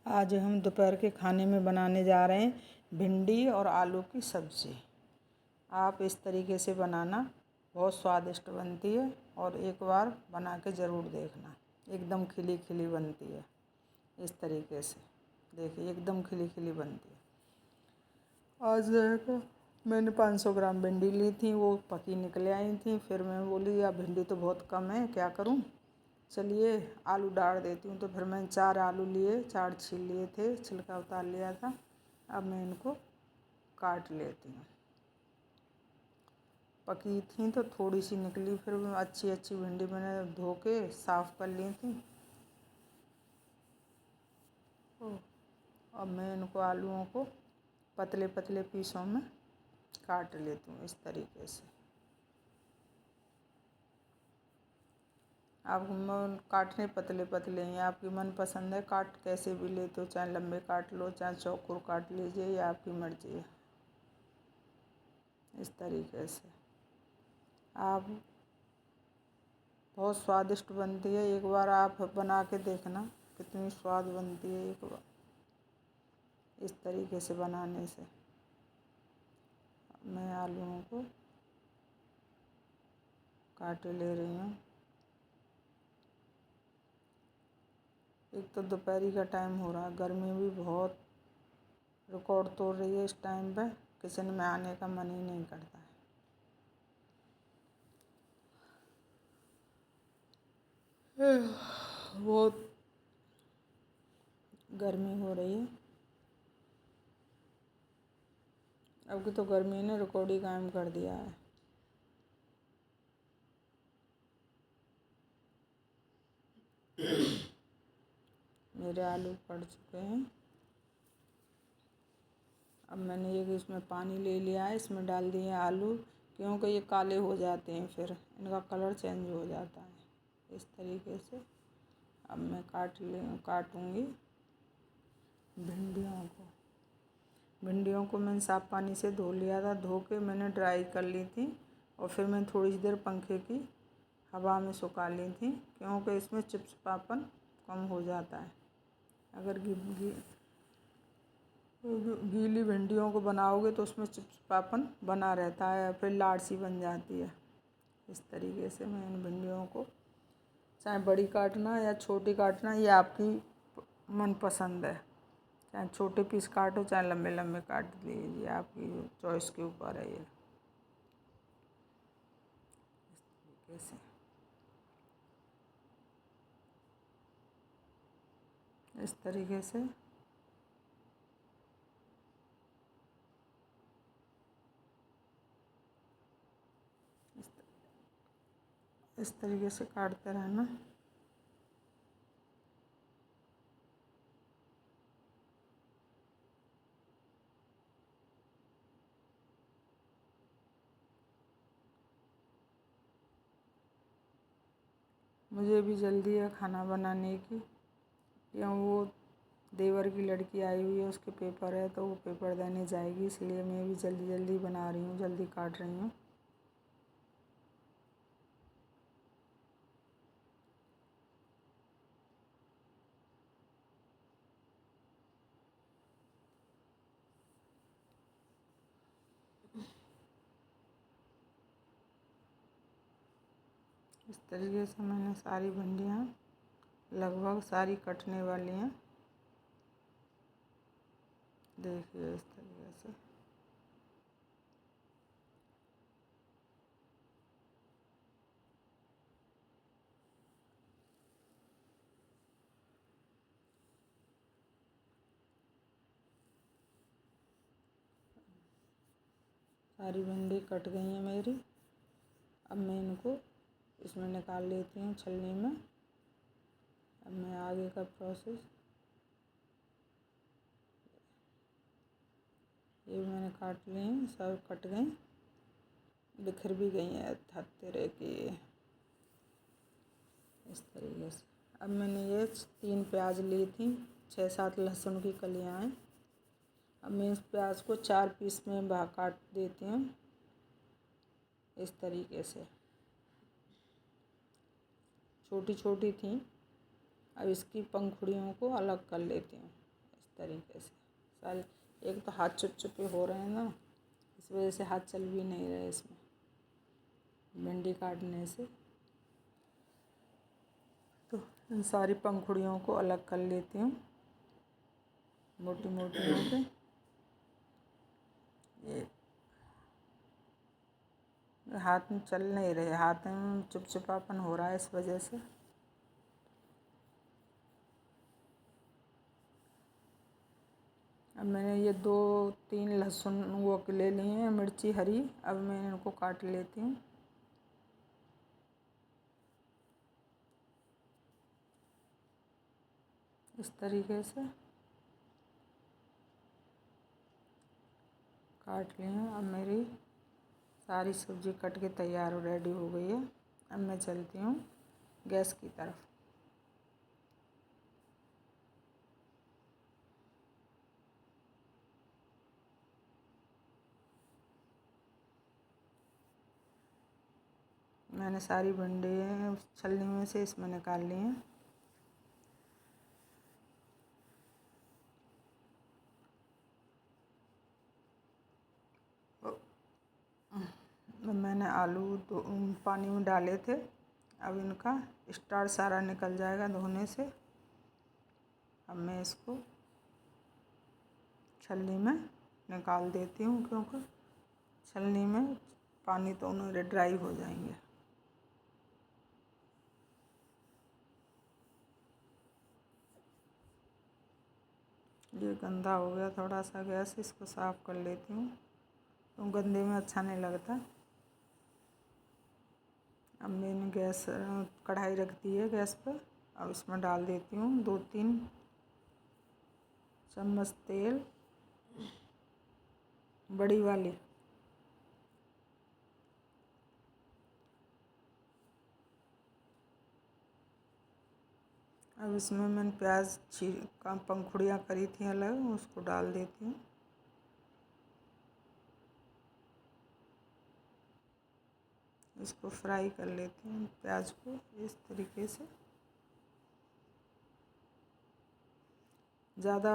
आज हम दोपहर के खाने में बनाने जा रहे हैं भिंडी और आलू की सब्ज़ी। आप इस तरीके से बनाना, बहुत स्वादिष्ट बनती है और एक बार बना के ज़रूर देखना। एकदम खिली खिली बनती है इस तरीके से। देखिए एकदम खिली खिली बनती है। आज देखो मैंने 500 ग्राम भिंडी ली थी, वो पकी निकले आई थी। फिर मैं बोली यार भिंडी तो बहुत कम है, क्या करूं, चलिए आलू डाल देती हूँ। तो फिर मैंने 4 आलू लिए, 4 छील लिए थे, छिलका उतार लिया था। अब मैं इनको काट लेती हूँ। पकी थी तो थोड़ी सी निकली, फिर अच्छी अच्छी भिंडी मैंने धो के साफ़ कर ली थी। अब मैं इनको आलूओं को पतले पतले पीसों में काट लेती हूँ इस तरीके से। आप काटने पतले पतले हैं, आपकी मन पसंद है, काट कैसे भी लेते हो, चाहे लंबे काट लो चाहे चौकोर काट लीजिए, ये आपकी मर्ज़ी है। इस तरीके से आप बहुत स्वादिष्ट बनती है। एक बार आप बना के देखना कितनी स्वाद बनती है एक बार इस तरीके से बनाने से। मैं आलूओं को काट ले रही हूँ। एक तो दोपहरी का टाइम हो रहा है, गर्मी भी बहुत रिकॉर्ड तोड़ रही है। इस टाइम पे किचन में आने का मन ही नहीं करता है। बहुत गर्मी हो रही है। अब की तो गर्मी ने रिकॉर्ड ही कायम कर दिया है। मेरे आलू पड़ चुके हैं। अब मैंने एक इसमें पानी ले लिया है, इसमें डाल दिए आलू, क्योंकि ये काले हो जाते हैं, फिर इनका कलर चेंज हो जाता है इस तरीके से। अब मैं काटूँगी भिंडियों को। भिंडियों को मैंने साफ़ पानी से धो लिया था, धो के मैंने ड्राई कर ली थी और फिर मैंने थोड़ी देर पंखे की हवा में सुखा ली थी, क्योंकि इसमें चिपचिपापन कम हो जाता है। अगर गीली भिंडियों को बनाओगे तो उसमें चिपचिपापन बना रहता है, फिर लाड़ बन जाती है। इस तरीके से मैं इन भिंडियों को, चाहे बड़ी काटना या छोटी काटना, ये आपकी मन पसंद है। चाहे छोटे पीस काटो चाहे लंबे लंबे काट लीजिए, आपकी चॉइस के ऊपर है ये। इस तरीके से इस तरीके से इस तरीके से काटते रहना। मुझे भी जल्दी है खाना बनाने की, क्यों वो देवर की लड़की आई हुई है, उसके पेपर है तो वो पेपर देने जाएगी, इसलिए मैं भी जल्दी जल्दी बना रही हूँ, जल्दी काट रही हूँ। इस तरीके से मैंने सारी भिंडियाँ लगभग सारी कटने वाली हैं। देखिए इस तरीके से सारी भिंडी कट गई हैं मेरी। अब मैं इनको इसमें निकाल लेती हूँ छलनी में। अब मैं आगे का प्रोसेस, ये भी मैंने काट ली हैं, सब कट गई, बिखर भी गई हैं तरह की इस तरीके से। अब मैंने ये 3 प्याज ली थी, 6-7 लहसुन की कलियाँ हैं। अब मैं इस प्याज को 4 पीस में काट देती हूँ इस तरीके से। छोटी छोटी थी, अब इसकी पंखुड़ियों को अलग कर लेती हूँ। तरीके से सारे। एक तो हाथ चुपचुपे हो रहे हैं ना, इस वजह से हाथ चल भी नहीं रहे इसमें भिंडी काटने से। तो इन सारी पंखुड़ियों को अलग कर लेती हूँ मोटी मोटी हो के। ये हाथ में चल नहीं रहे, हाथ में चिपचिपापन हो रहा है इस वजह से। अब मैंने ये 2-3 लहसुन वो के ले लिए हैं, मिर्ची हरी। अब मैं इनको काट लेती हूँ। इस तरीके से काट ली हैं। अब मेरी सारी सब्ज़ी कट के तैयार रेडी हो गई है। अब मैं चलती हूँ गैस की तरफ। मैंने सारी भिंडी छलनी में से इसमें निकाल ली हैं। मैंने आलू पानी में डाले थे। अब इनका स्टार सारा निकल जाएगा धोने से। अब मैं इसको छलनी में निकाल देती हूँ, क्योंकि छलनी में पानी तो उन्हें ड्राई हो जाएंगे। ये गंदा हो गया थोड़ा सा गैस, इसको साफ़ कर लेती हूँ, तो गंदे में अच्छा नहीं लगता। अब मैंने गैस कढ़ाई रख दी है गैस पर। अब इसमें डाल देती हूँ 2-3 चम्मच तेल, बड़ी वाली। अब इसमें मैंने प्याज का पंखुड़ियाँ करी थी अलग, उसको डाल देती हूँ। इसको फ्राई कर लेती हूँ प्याज को इस तरीके से। ज़्यादा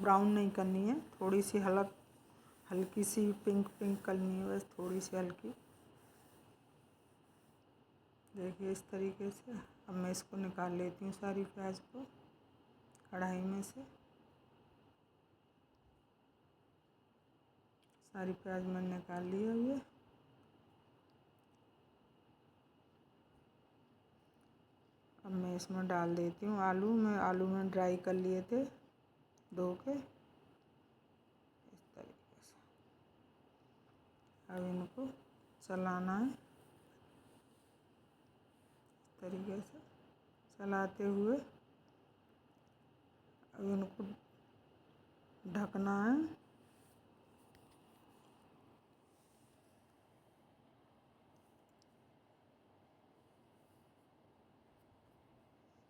ब्राउन नहीं करनी है, थोड़ी सी हल्की सी पिंक करनी है, बस थोड़ी सी हल्की। देखिए इस तरीके से। अब मैं इसको निकाल लेती हूँ सारी प्याज को कढ़ाई में से। सारी प्याज मैंने निकाल ली है ये। अब मैं इसमें डाल देती हूँ आलू। आलू में ड्राई कर लिए थे धो के, इस तरीके से। अब इनको चलाना है इस तरीके से चलाते हुए। अब इनको ढकना है।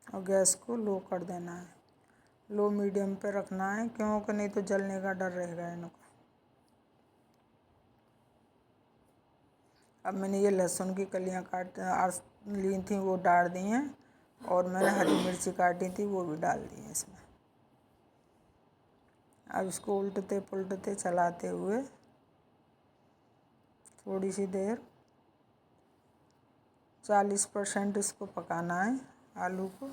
और गैस को लो कर देना है, लो मीडियम पे रखना है, क्योंकि नहीं तो जलने का डर रहेगा इनको। अब मैंने ये लहसुन की कलियाँ काट ली थी, वो डाल दी हैं। और मैंने हरी मिर्ची काटी थी, वो भी डाल दी है इसमें। अब इसको उल्टते पुलटते चलाते हुए थोड़ी सी देर 40% इसको पकाना है आलू को।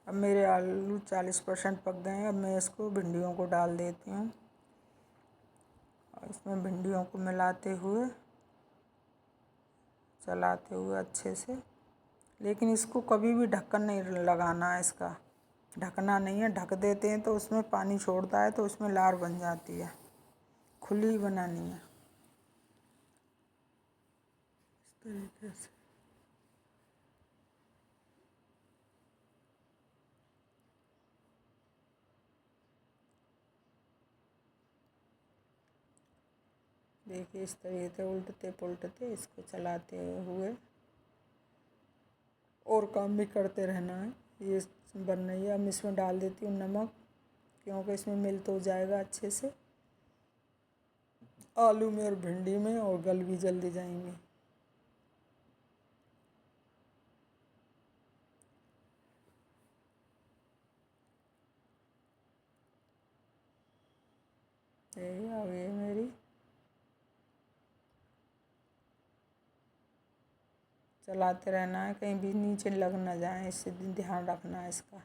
अब मेरे आलू 40% पक गए हैं। अब मैं इसको भिंडियों को डाल देती हूँ और इसमें भिंडियों को मिलाते हुए चलाते हुए अच्छे से। लेकिन इसको कभी भी ढक्कन नहीं लगाना है, इसका ढकना नहीं है। ढक देते हैं तो उसमें पानी छोड़ता है, तो उसमें लार बन जाती है। खुली बनानी है इस तरीके से। देखिए इस तरीके से उल्टते पुलटते इसको चलाते हुए और काम भी करते रहना है। ये बन रही है। अब इसमें डाल देती हूँ नमक, क्योंकि इसमें मिल तो जाएगा अच्छे से आलू में और भिंडी में, और गल भी जल्दी जाएंगे। यही आ गई मेरी। चलाते रहना है, कहीं भी नीचे लग ना जाए, इससे ध्यान रखना है इसका।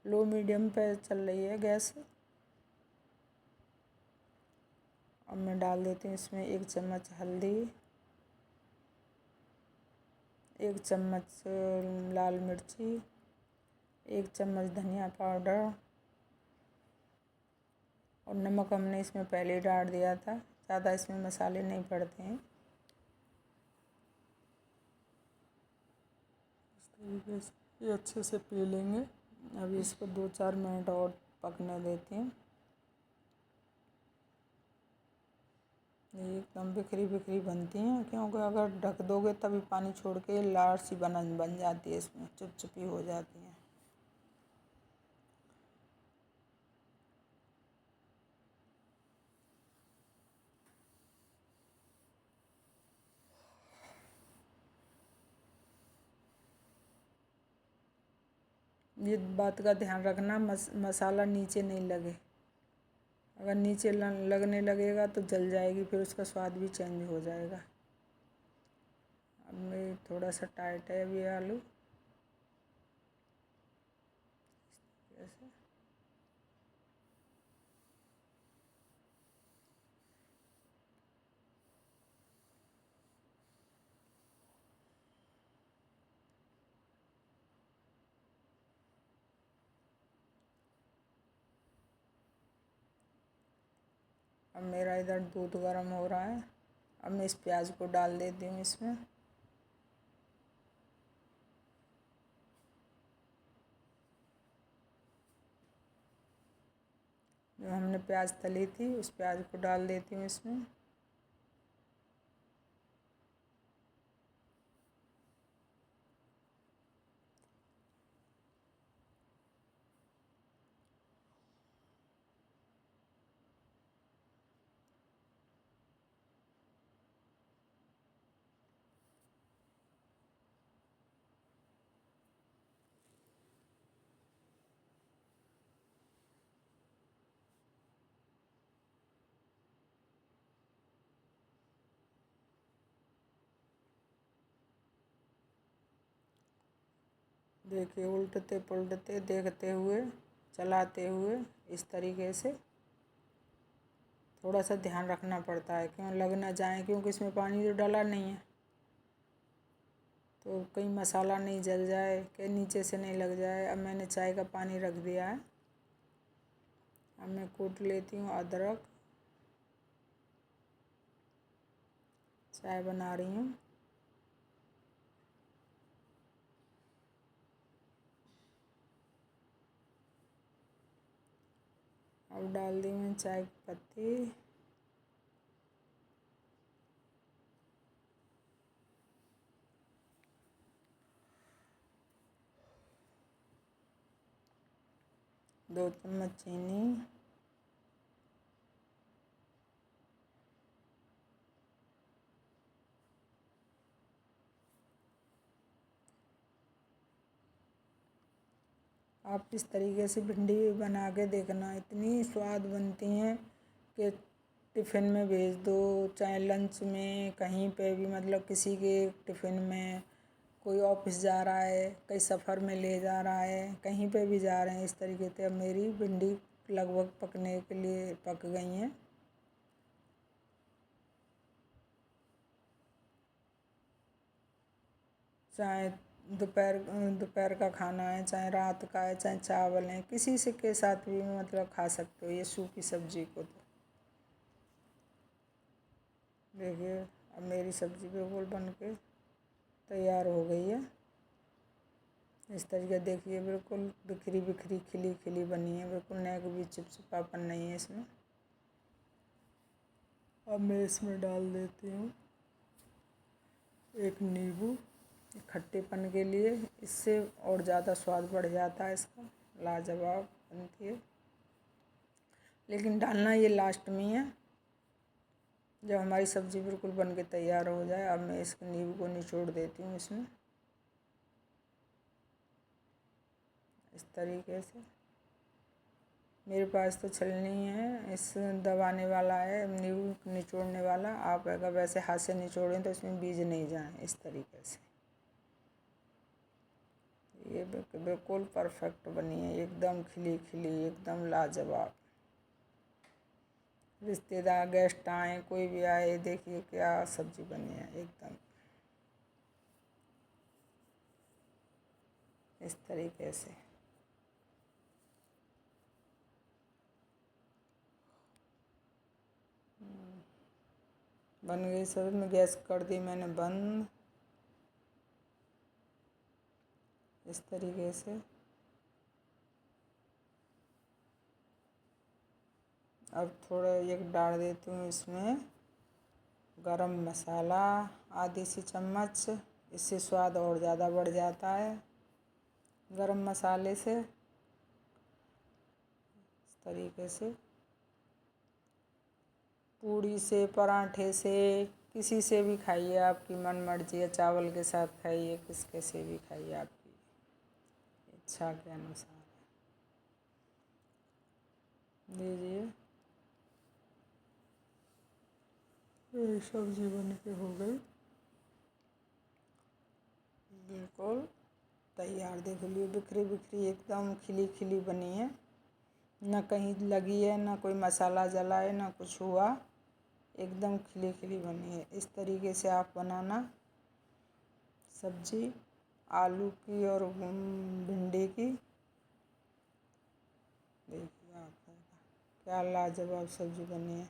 लो मीडियम पे चल रही है गैस। अब मैं डाल देती हूँ इसमें 1 चम्मच हल्दी, 1 चम्मच लाल मिर्ची, 1 चम्मच धनिया पाउडर, और नमक हमने इसमें पहले ही डाल दिया था। ज़्यादा इसमें मसाले नहीं पड़ते हैं। इस तरीके से ये अच्छे से पी लेंगे। अभी इसको 2-4 मिनट और पकने देते हैं। ये एकदम बिखरी बिखरी बनती हैं, क्योंकि अगर ढक दोगे तभी पानी छोड़ के लार सी बन जाती है, इसमें चुपचुपी हो जाती है। ये बात का ध्यान रखना, मसाला नीचे नहीं लगे। अगर नीचे लगने लगेगा तो जल जाएगी, फिर उसका स्वाद भी चेंज हो जाएगा। अब मैं थोड़ा सा टाइट है अभी आलू। ऐसे अब मेरा इधर दूध गर्म हो रहा है। अब मैं इस प्याज को डाल देती हूँ इसमें। जो हमने प्याज तली थी उस प्याज को डाल देती हूँ इसमें। देखिए, उल्टते पुलटते देखते हुए, चलाते हुए, इस तरीके से थोड़ा सा ध्यान रखना पड़ता है, क्यों लग ना जाए, क्योंकि इसमें पानी तो डाला नहीं है, तो कहीं मसाला नहीं जल जाए, कहीं नीचे से नहीं लग जाए। अब मैंने चाय का पानी रख दिया है। अब मैं कूट लेती हूँ अदरक। चाय बना रही हूँ। अब डाल दी मैं चाय की पत्ती। दो चम्मच चीनी। आप इस तरीके से भिंडी बना के देखना, इतनी स्वाद बनती हैं कि टिफ़िन में भेज दो, चाहे लंच में, कहीं पे भी, मतलब किसी के टिफ़िन में, कोई ऑफिस जा रहा है, कहीं सफ़र में ले जा रहा है, कहीं पे भी जा रहे हैं, इस तरीके से। अब मेरी भिंडी लगभग पकने के लिए पक गई हैं। चाहे दोपहर दोपहर का खाना है, चाहे रात का है, चाहे चावल है, किसी से के साथ भी मतलब खा सकते हो ये सूखी सब्जी को। तो देखिए, अब मेरी सब्ज़ी बिल्कुल बन के तैयार हो गई है। इस तरीके देखिए, बिल्कुल बिखरी बिखरी खिली खिली बनी है, बिल्कुल नेक भी चिपचिपापन नहीं है इसमें। अब मैं इसमें डाल देती हूँ 1 नींबू, खट्टेपन के लिए इससे और ज़्यादा स्वाद बढ़ जाता है, इसका लाजवाब बनती है। लेकिन डालना ये लास्ट में है, जब हमारी सब्ज़ी बिल्कुल बन के तैयार हो जाए। अब मैं इस नींबू को निचोड़ देती हूँ इसमें, इस तरीके से। मेरे पास तो छलनी है, इस दबाने वाला है, नींबू निचोड़ने वाला। आप अगर वैसे हाथ से निचोड़ें तो इसमें बीज नहीं जाए, इस तरीके से। ये बिल्कुल परफेक्ट बनी है, एकदम खिली खिली, एकदम लाजवाब। रिश्तेदार गेस्ट आए, कोई भी आए, देखिए क्या सब्जी बनी है, एकदम इस तरीके से। बन गई सब। मैं गैस कर दी मैंने बंद, इस तरीके से। अब थोड़ा एक डाल देती हूँ इसमें गरम मसाला, आधी सी चम्मच। इससे स्वाद और ज़्यादा बढ़ जाता है गरम मसाले से, इस तरीके से। पूड़ी से, पराठे से, किसी से भी खाइए, आपकी मन मर्जी है। चावल के साथ खाइए, किसके से भी खाइए, आपकी इच्छा के अनुसार लीजिए। ये सब्जी बन के हो गई बिल्कुल तैयार। देख लीजिए, बिखरी बिखरी, एकदम खिली खिली बनी है, ना कहीं लगी है, ना कोई मसाला जला है, ना कुछ हुआ, एकदम खिली खिली बनी है। इस तरीके से आप बनाना सब्जी आलू की और भिंडी की। देखिए आप क्या लाजवाब सब्जी बनी है।